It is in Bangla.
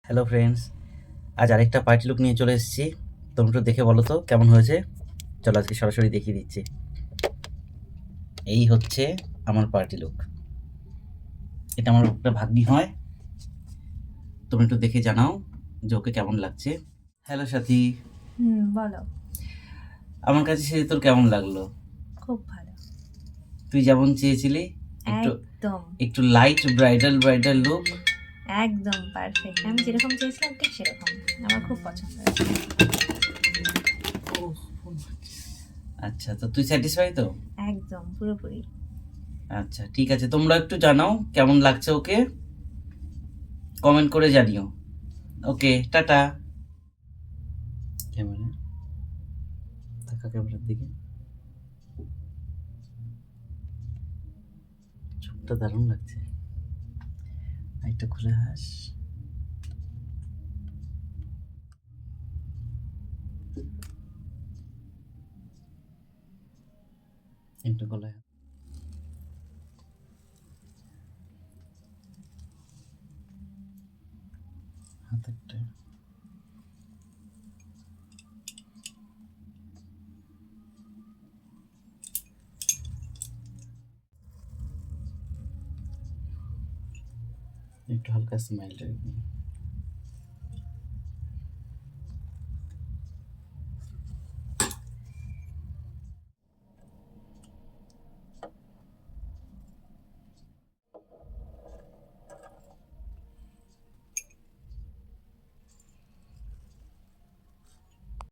হ্যালো ফ্রেন্ডস, আজ আরেকটা পার্টি লুক নিয়ে চলে এসেছি। তোমরা একটু দেখে বলো তো কেমন হয়েছে। চলো আজকে সরাসরি দেখিয়ে দিচ্ছি। এই হচ্ছে আমার পার্টি লুক। এটা আমার একটা ভাগ্নি হয়। তোমরা একটু দেখে জানাও যে ওকে কেমন লাগছে। হ্যালো সাথী, বলো। আমার কাছে সেজে তোর কেমন লাগলো? খুব ভালো। তুই যেমন চেয়েছিলি, একটু একদম একটু লাইট ব্রাইডাল লুক। একদম পারফেক্ট। আমি যেরকম চেয়েছিলাম ঠিক সেরকম। আমার খুব পছন্দ হয়েছে। আচ্ছা, তো তুই স্যাটিসফাই তো? একদম পুরোপুরি। আচ্ছা ঠিক আছে, তোমরা একটু জানাও কেমন লাগছে ওকে, কমেন্ট করে জানিও। ওকে, টাটা। ক্যামেরা দেখা, ক্যামেরার দিকে। চোখটা দারুণ লাগছে। একটু খুলে হাস। একটু গলায় হাত একটা। একটু হালকা স্মাইল টাইপ।